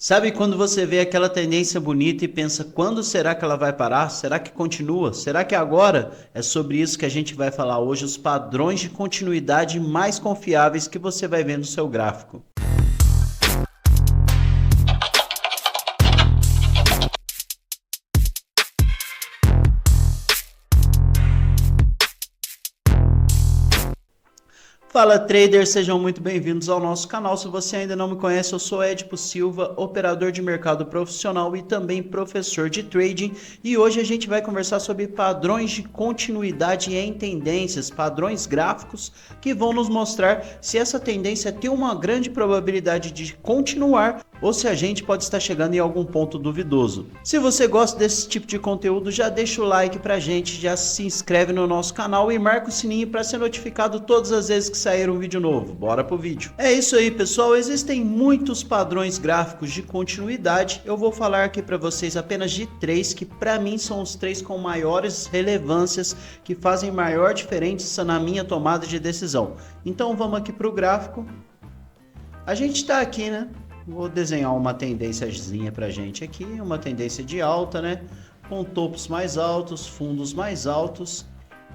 Sabe quando você vê aquela tendência bonita e pensa, quando será que ela vai parar? Será que continua? Será que é agora? É sobre isso que a gente vai falar hoje, os padrões de continuidade mais confiáveis que você vai ver no seu gráfico. Fala traders, sejam muito bem-vindos ao nosso canal. Se você ainda não me conhece, eu sou Edipo Silva, operador de mercado profissional e também professor de trading. E hoje a gente vai conversar sobre padrões de continuidade em tendências, padrões gráficos que vão nos mostrar se essa tendência tem uma grande probabilidade de continuar ou se a gente pode estar chegando em algum ponto duvidoso. Se você gosta desse tipo de conteúdo, já deixa o like pra gente, já se inscreve no nosso canal e marca o sininho para ser notificado todas as vezes que sair um vídeo novo. Bora pro vídeo. É isso aí, pessoal. Existem muitos padrões gráficos de continuidade. Eu vou falar aqui para vocês apenas de três, que para mim são os três com maiores relevâncias, que fazem maior diferença na minha tomada de decisão. Então vamos aqui pro gráfico. A gente está aqui, né? Vou desenhar uma tendênciazinha pra gente aqui, uma tendência de alta, né? Com topos mais altos, fundos mais altos.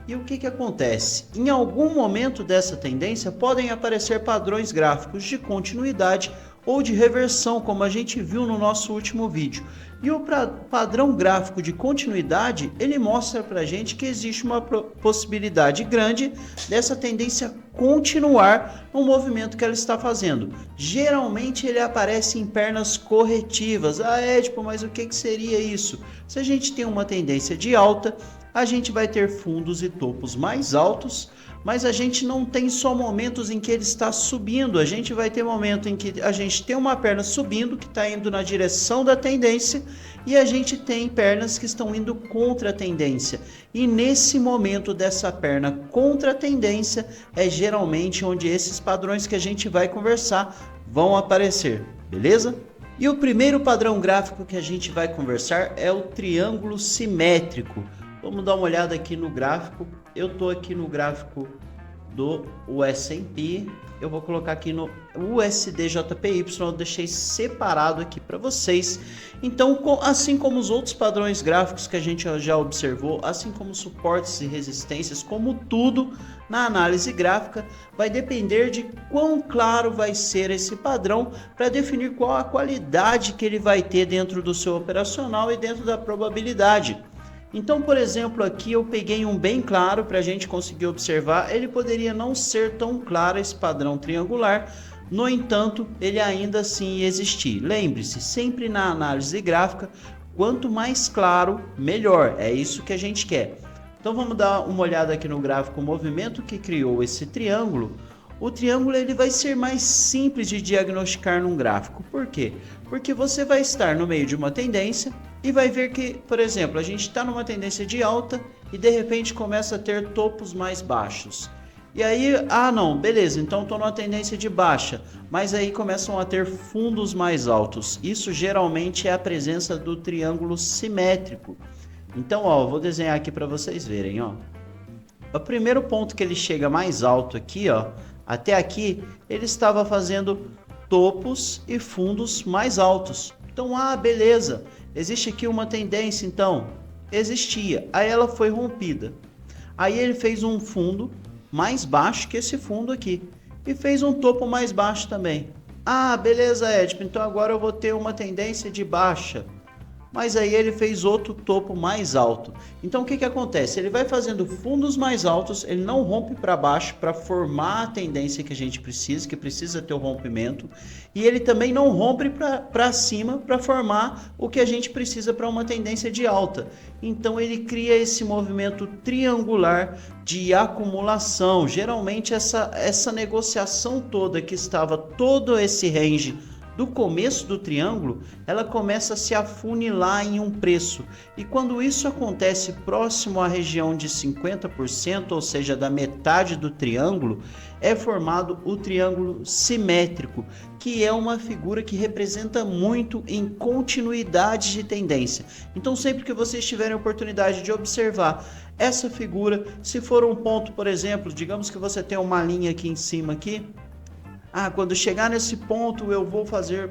E o que acontece? Em algum momento dessa tendência podem aparecer padrões gráficos de continuidade ou de reversão, como a gente viu no nosso último vídeo. E o padrão gráfico de continuidade, ele mostra pra gente que existe uma possibilidade grande dessa tendência continuar no movimento que ela está fazendo. Geralmente ele aparece em pernas corretivas. Ah, Edipo, mas o que seria isso? Se a gente tem uma tendência de alta, a gente vai ter fundos e topos mais altos, mas a gente não tem só momentos em que ele está subindo, a gente vai ter momento em que a gente tem uma perna subindo, que está indo na direção da tendência, e a gente tem pernas que estão indo contra a tendência. E nesse momento dessa perna contra a tendência, é geralmente onde esses padrões que a gente vai conversar vão aparecer, beleza? E o primeiro padrão gráfico que a gente vai conversar é o triângulo simétrico. Vamos dar uma olhada aqui no gráfico. Eu estou aqui no gráfico do S&P. Eu vou colocar aqui no USDJPY. Eu deixei separado aqui para vocês. Então, assim como os outros padrões gráficos que a gente já observou, assim como suportes e resistências, como tudo na análise gráfica, vai depender de quão claro vai ser esse padrão para definir qual a qualidade que ele vai ter dentro do seu operacional e dentro da probabilidade. Então, por exemplo, aqui eu peguei um bem claro para a gente conseguir observar. Ele poderia não ser tão claro esse padrão triangular, no entanto, ele ainda assim existir. Lembre-se, sempre na análise gráfica, quanto mais claro, melhor. É isso que a gente quer. Então vamos dar uma olhada aqui no gráfico, o movimento que criou esse triângulo. O triângulo ele vai ser mais simples de diagnosticar num gráfico. Por quê? Porque você vai estar no meio de uma tendência e vai ver que, por exemplo, a gente está numa tendência de alta e de repente começa a ter topos mais baixos. E aí, não, beleza, então estou numa tendência de baixa, mas aí começam a ter fundos mais altos. Isso geralmente é a presença do triângulo simétrico. Então, ó, vou desenhar aqui para vocês verem, ó. O primeiro ponto que ele chega mais alto aqui, ó, até aqui, ele estava fazendo topos e fundos mais altos. Então, beleza, existe aqui uma tendência, então, existia. Aí ela foi rompida. Aí ele fez um fundo mais baixo que esse fundo aqui. E fez um topo mais baixo também. Beleza, Edipo, então agora eu vou ter uma tendência de baixa. Mas aí ele fez outro topo mais alto. Então o que acontece? Ele vai fazendo fundos mais altos, ele não rompe para baixo para formar a tendência que a gente precisa, que precisa ter o rompimento, e ele também não rompe para cima para formar o que a gente precisa para uma tendência de alta. Então ele cria esse movimento triangular de acumulação. Geralmente essa negociação toda que estava todo esse range do começo do triângulo, ela começa a se afunilar em um preço. E quando isso acontece próximo à região de 50%, ou seja, da metade do triângulo, é formado o triângulo simétrico, que é uma figura que representa muito em continuidade de tendência. Então, sempre que vocês tiverem a oportunidade de observar essa figura, se for um ponto, por exemplo, digamos que você tem uma linha aqui em cima aqui, Ah, quando chegar nesse ponto eu vou fazer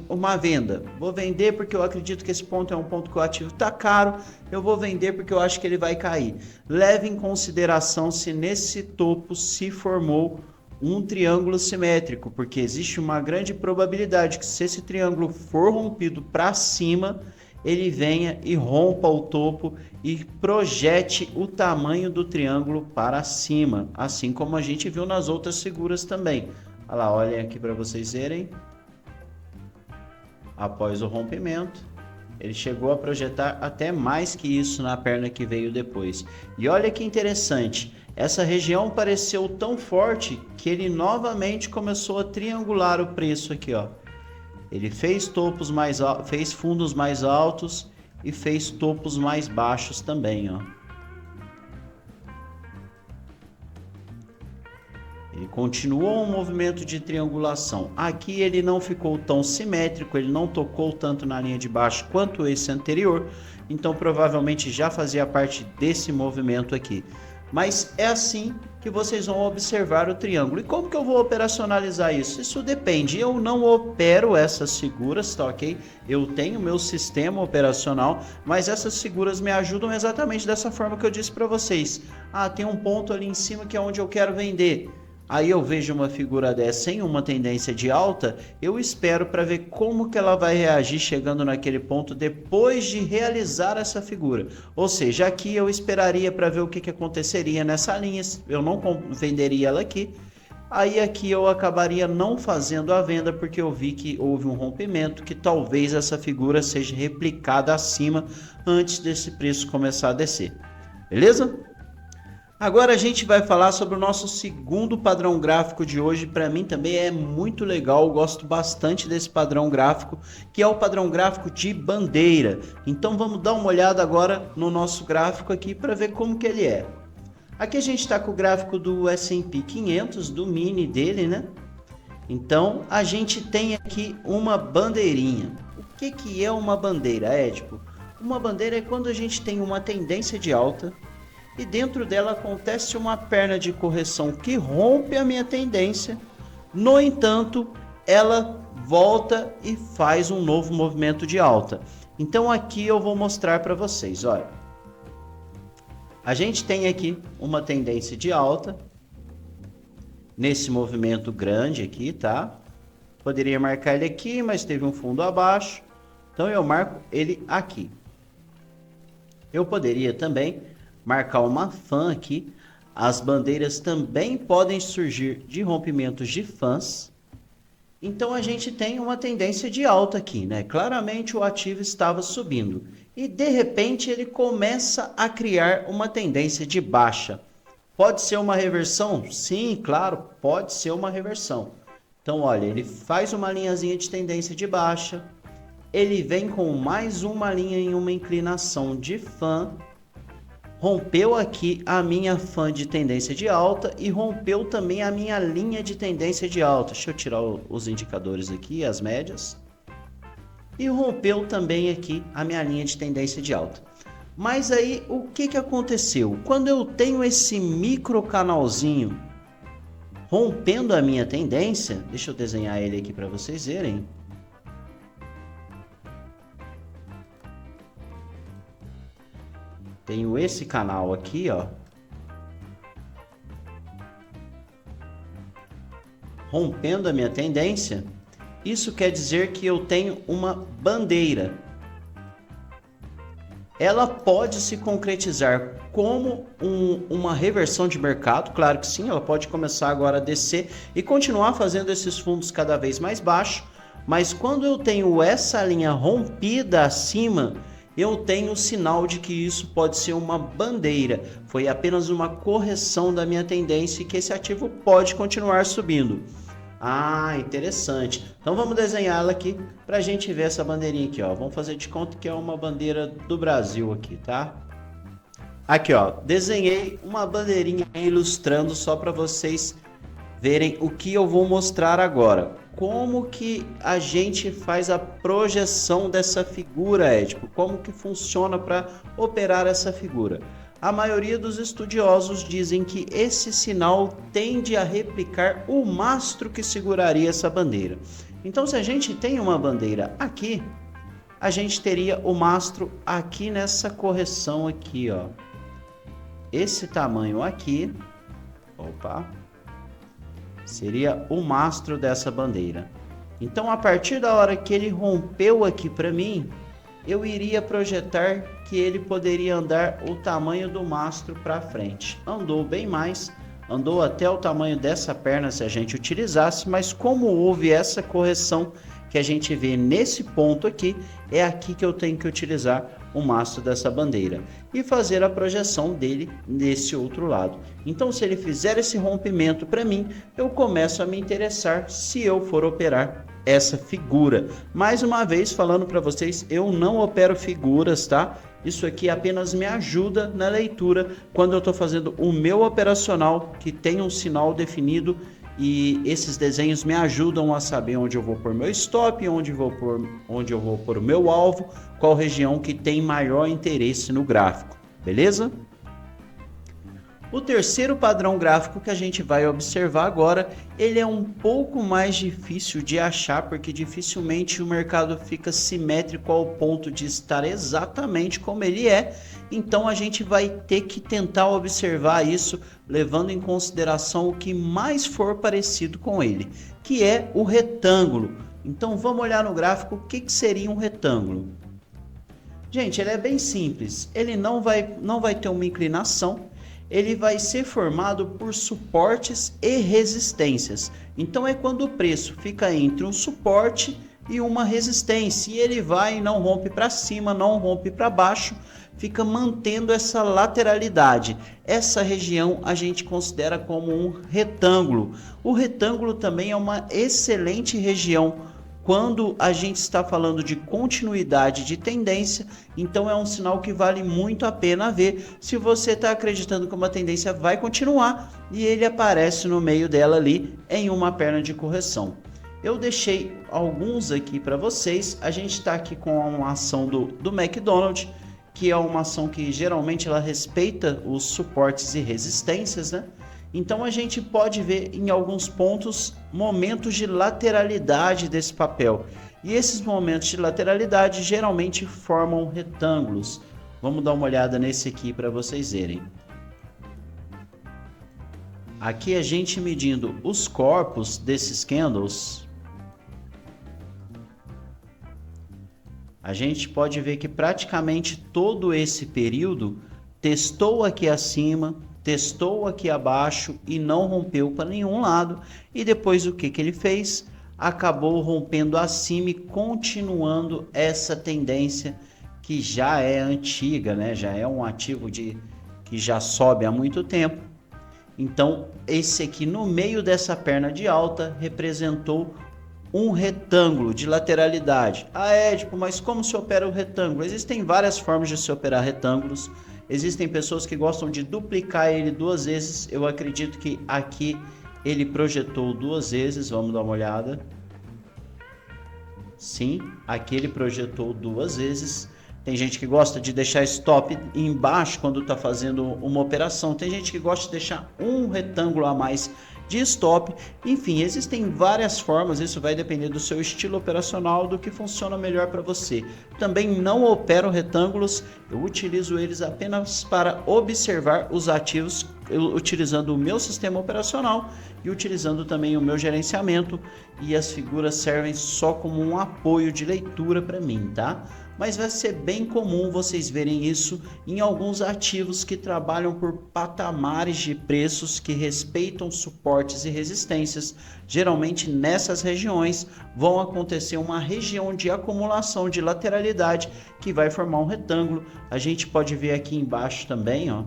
uma venda. Vou vender porque eu acredito que esse ponto é um ponto que o ativo está caro. Eu vou vender porque eu acho que ele vai cair. Leve em consideração se nesse topo se formou um triângulo simétrico, porque existe uma grande probabilidade que se esse triângulo for rompido para cima, ele venha e rompa o topo e projete o tamanho do triângulo para cima, assim como a gente viu nas outras figuras também. Olha lá, olhem aqui para vocês verem. Após o rompimento, ele chegou a projetar até mais que isso na perna que veio depois. E olha que interessante, essa região pareceu tão forte que ele novamente começou a triangular o preço aqui, ó. Ele fez topos mais altos, fez fundos mais altos e fez topos mais baixos também, ó. Ele continuou um movimento de triangulação. Aqui ele não ficou tão simétrico, ele não tocou tanto na linha de baixo quanto esse anterior, então provavelmente já fazia parte desse movimento aqui. Mas é assim que vocês vão observar o triângulo. E como que eu vou operacionalizar isso? Isso depende. Eu não opero essas figuras, tá ok? Eu tenho meu sistema operacional, mas essas figuras me ajudam exatamente dessa forma que eu disse para vocês. Ah, tem um ponto ali em cima que é onde eu quero vender. Aí eu vejo uma figura dessa em uma tendência de alta, eu espero para ver como que ela vai reagir chegando naquele ponto depois de realizar essa figura. Ou seja, aqui eu esperaria para ver o que aconteceria nessa linha, eu não venderia ela aqui. Aí aqui eu acabaria não fazendo a venda porque eu vi que houve um rompimento, que talvez essa figura seja replicada acima antes desse preço começar a descer. Beleza? Agora a gente vai falar sobre o nosso segundo padrão gráfico de hoje. Para mim também é muito legal, eu gosto bastante desse padrão gráfico, que é o padrão gráfico de bandeira. Então vamos dar uma olhada agora no nosso gráfico aqui para ver como que ele é. Aqui a gente está com o gráfico do S&P 500, do mini dele, né? Então a gente tem aqui uma bandeirinha. O que é uma bandeira, Édipo? Uma bandeira é quando a gente tem uma tendência de alta e dentro dela acontece uma perna de correção que rompe a minha tendência. No entanto, ela volta e faz um novo movimento de alta. Então aqui eu vou mostrar para vocês, olha. A gente tem aqui uma tendência de alta nesse movimento grande aqui, tá? Poderia marcar ele aqui, mas teve um fundo abaixo. Então eu marco ele aqui. Eu poderia também marcar uma fan aqui. As bandeiras também podem surgir de rompimentos de fãs. Então a gente tem uma tendência de alta aqui, né? Claramente o ativo estava subindo e de repente ele começa a criar uma tendência de baixa. Pode ser uma reversão? Sim, claro, pode ser uma reversão. Então olha, ele faz uma linhazinha de tendência de baixa, ele vem com mais uma linha em uma inclinação de fã, rompeu aqui a minha fã de tendência de alta e rompeu também a minha linha de tendência de alta. Deixa eu tirar os indicadores aqui, as médias. E rompeu também aqui a minha linha de tendência de alta. Mas aí, o que aconteceu? Quando eu tenho esse micro canalzinho rompendo a minha tendência, deixa eu desenhar ele aqui para vocês verem. Tenho esse canal aqui, ó, rompendo a minha tendência. Isso quer dizer que eu tenho uma bandeira. Ela pode se concretizar como uma reversão de mercado, claro que sim, ela pode começar agora a descer e continuar fazendo esses fundos cada vez mais baixos, mas quando eu tenho essa linha rompida acima, eu tenho o sinal de que isso pode ser uma bandeira. Foi apenas uma correção da minha tendência e que esse ativo pode continuar subindo. Ah, interessante. Então vamos desenhar ela aqui para a gente ver essa bandeirinha aqui, ó. Vamos fazer de conta que é uma bandeira do Brasil aqui, tá? Aqui, ó, desenhei uma bandeirinha ilustrando só para vocês verem o que eu vou mostrar agora. Como que a gente faz a projeção dessa figura, Édipo? Como que funciona para operar essa figura? A maioria dos estudiosos dizem que esse sinal tende a replicar o mastro que seguraria essa bandeira. Então, se a gente tem uma bandeira aqui, a gente teria o mastro aqui nessa correção aqui, ó. Esse tamanho aqui, seria o mastro dessa bandeira. Então, a partir da hora que ele rompeu aqui para mim, eu iria projetar que ele poderia andar o tamanho do mastro para frente. Andou bem mais, andou até o tamanho dessa perna se a gente utilizasse, mas como houve essa correção que a gente vê nesse ponto aqui, é aqui que eu tenho que utilizar o mastro dessa bandeira e fazer a projeção dele nesse outro lado. Então, se ele fizer esse rompimento para mim, eu começo a me interessar se eu for operar essa figura. Mais uma vez falando para vocês, eu não opero figuras, tá? Isso aqui apenas me ajuda na leitura quando eu estou fazendo o meu operacional que tem um sinal definido, e esses desenhos me ajudam a saber onde eu vou pôr meu stop, onde eu vou pôr o meu alvo, qual região que tem maior interesse no gráfico, beleza? O terceiro padrão gráfico que a gente vai observar agora, ele é um pouco mais difícil de achar, porque dificilmente o mercado fica simétrico ao ponto de estar exatamente como ele é. Então a gente vai ter que tentar observar isso, levando em consideração o que mais for parecido com ele, que é o retângulo. Então vamos olhar no gráfico o que seria um retângulo. Gente, ele é bem simples, ele não vai ter uma inclinação. Ele vai ser formado por suportes e resistências. Então é quando o preço fica entre um suporte e uma resistência, e ele vai e não rompe para cima, não rompe para baixo, fica mantendo essa lateralidade. Essa região a gente considera como um retângulo. O retângulo também é uma excelente região quando a gente está falando de continuidade de tendência. Então é um sinal que vale muito a pena ver se você está acreditando que uma tendência vai continuar e ele aparece no meio dela ali em uma perna de correção. Eu deixei alguns aqui para vocês. A gente está aqui com uma ação do McDonald's, que é uma ação que geralmente ela respeita os suportes e resistências, né? Então a gente pode ver em alguns pontos momentos de lateralidade desse papel. E esses momentos de lateralidade geralmente formam retângulos. Vamos dar uma olhada nesse aqui para vocês verem. Aqui a gente medindo os corpos desses candles, a gente pode ver que praticamente todo esse período testou aqui acima, testou aqui abaixo e não rompeu para nenhum lado. E depois o que ele fez? Acabou rompendo acima e continuando essa tendência que já é antiga, né? Já é um ativo que já sobe há muito tempo. Então esse aqui no meio dessa perna de alta representou um retângulo de lateralidade. Ah, Edipo, mas como se opera o retângulo? Existem várias formas de se operar retângulos. Existem pessoas que gostam de duplicar ele duas vezes. Eu acredito que aqui ele projetou duas vezes. Vamos dar uma olhada. Sim, aqui ele projetou duas vezes. Tem gente que gosta de deixar stop embaixo quando está fazendo uma operação. Tem gente que gosta de deixar um retângulo a mais de stop. Enfim, existem várias formas, isso vai depender do seu estilo operacional, do que funciona melhor para você. Também não opero retângulos, eu utilizo eles apenas para observar os ativos, utilizando o meu sistema operacional e utilizando também o meu gerenciamento, e as figuras servem só como um apoio de leitura para mim, tá? Mas vai ser bem comum vocês verem isso em alguns ativos que trabalham por patamares de preços que respeitam suportes e resistências. Geralmente nessas regiões vão acontecer uma região de acumulação de lateralidade que vai formar um retângulo. A gente pode ver aqui embaixo também, ó.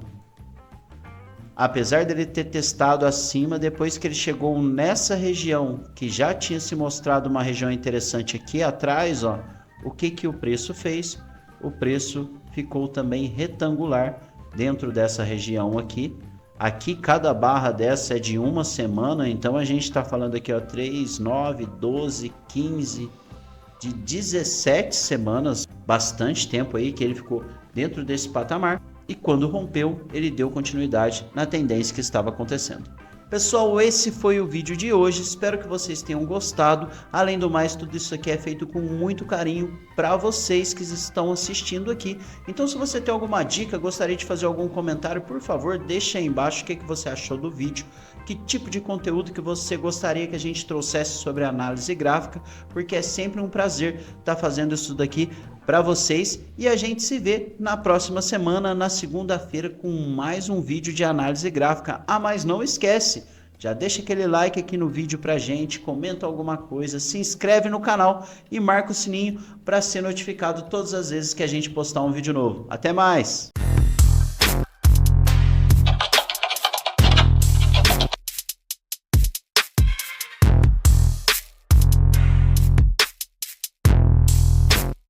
Apesar dele ter testado acima, depois que ele chegou nessa região que já tinha se mostrado uma região interessante aqui atrás, ó. O que o preço fez? O preço ficou também retangular dentro dessa região aqui. Aqui cada barra dessa é de uma semana, então a gente está falando aqui, ó, 3, 9, 12, 15, de 17 semanas, bastante tempo aí que ele ficou dentro desse patamar. e quando rompeu, ele deu continuidade na tendência que estava acontecendo. Pessoal, esse foi o vídeo de hoje, espero que vocês tenham gostado. Além do mais, tudo isso aqui é feito com muito carinho para vocês que estão assistindo aqui. Então, se você tem alguma dica, gostaria de fazer algum comentário, por favor, deixa aí embaixo o que você achou do vídeo, que tipo de conteúdo que você gostaria que a gente trouxesse sobre análise gráfica, porque é sempre um prazer estar fazendo isso daqui para vocês, e a gente se vê na próxima semana, na segunda-feira, com mais um vídeo de análise gráfica. Mas não esquece, já deixa aquele like aqui no vídeo pra gente, comenta alguma coisa, se inscreve no canal e marca o sininho para ser notificado todas as vezes que a gente postar um vídeo novo. Até mais!